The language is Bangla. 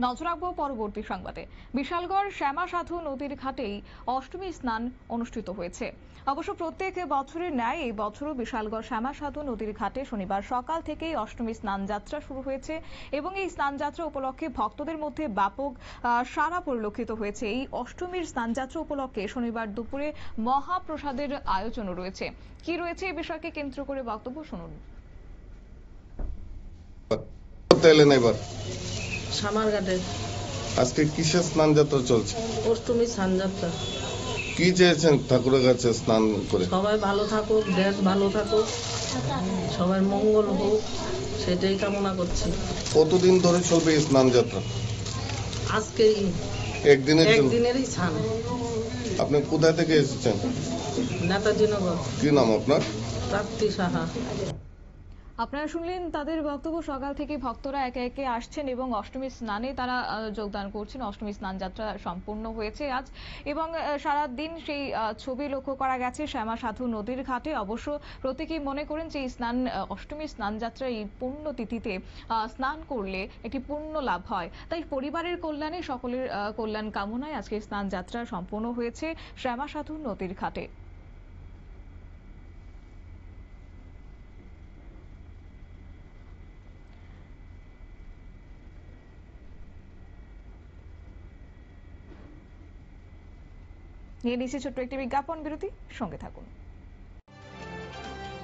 নজর রাখবো পরবর্তী সংবাদে। বিশালগড় শ্যামা সাধু নদীর ঘাটেই অষ্টমী স্নান অনুষ্ঠিত হয়েছে। অবশ্য প্রত্যেক বছরের ন্যায় এই বছরও বিশালগড় শ্যামা সাধু নদীর ঘাটে শনিবার সকাল থেকেই অষ্টমী স্নান যাত্রা শুরু হয়েছে এবং এই স্নান যাত্রা উপলক্ষে ভক্তদের মধ্যে ব্যাপক সাড়া পরিলক্ষিত হয়েছে। এই অষ্টমীর স্নান যাত্রা উপলক্ষে শনিবার দুপুরে মহাপ্রসাদের আয়োজনও রয়েছে। কি রয়েছে এই বিষয়কে কেন্দ্র করে বক্তব্য শুনুন। সামারঘাটে আজকে কিসের স্নান যাত্রা চলছে? অষ্টমী স্নান যাত্রা। কি চেয়েছেন ঠাকুরের কাছে স্নান করে? সবাই ভালো থাকুক, দেশ ভালো থাকুক, সবার মঙ্গল হোক, সেটাই কামনা করছি। কতদিন ধরে চলবে এই স্নান যাত্রা? আজকেই একদিনেরই স্নান। আপনি কোথায় থেকে এসেছেন? নেতাজি নগর। কি নাম আপনার? প্রাপ্তি সাহা। আপনারা শুনলেন তাদের বক্তব্য। সকাল থেকে ভক্তরা একে একে আসছেন এবং অষ্টমী স্নানে তারা যোগদান করছেন। অষ্টমী স্নান যাত্রা সম্পূর্ণ হয়েছে আজ এবং সারা দিন সেই ছবি লক্ষ্য করা গেছে শ্যামা সাধু নদীর ঘাটে। অবশ্য প্রত্যেকেই মনে করেন যে অষ্টমী স্নান যাত্রা এই পুণ্য তিথিতে স্নান করলে একটি পুণ্য লাভ হয়। তাই পরিবারের কল্যাণে সকলের কল্যাণ কামনায় আজকে স্নান যাত্রা সম্পূর্ণ হয়েছে শ্যামা সাধু নদীর ঘাটে। নিয়ে নিচ্ছি ছোট্ট একটি বিজ্ঞাপন বিরতি, সঙ্গে থাকুন।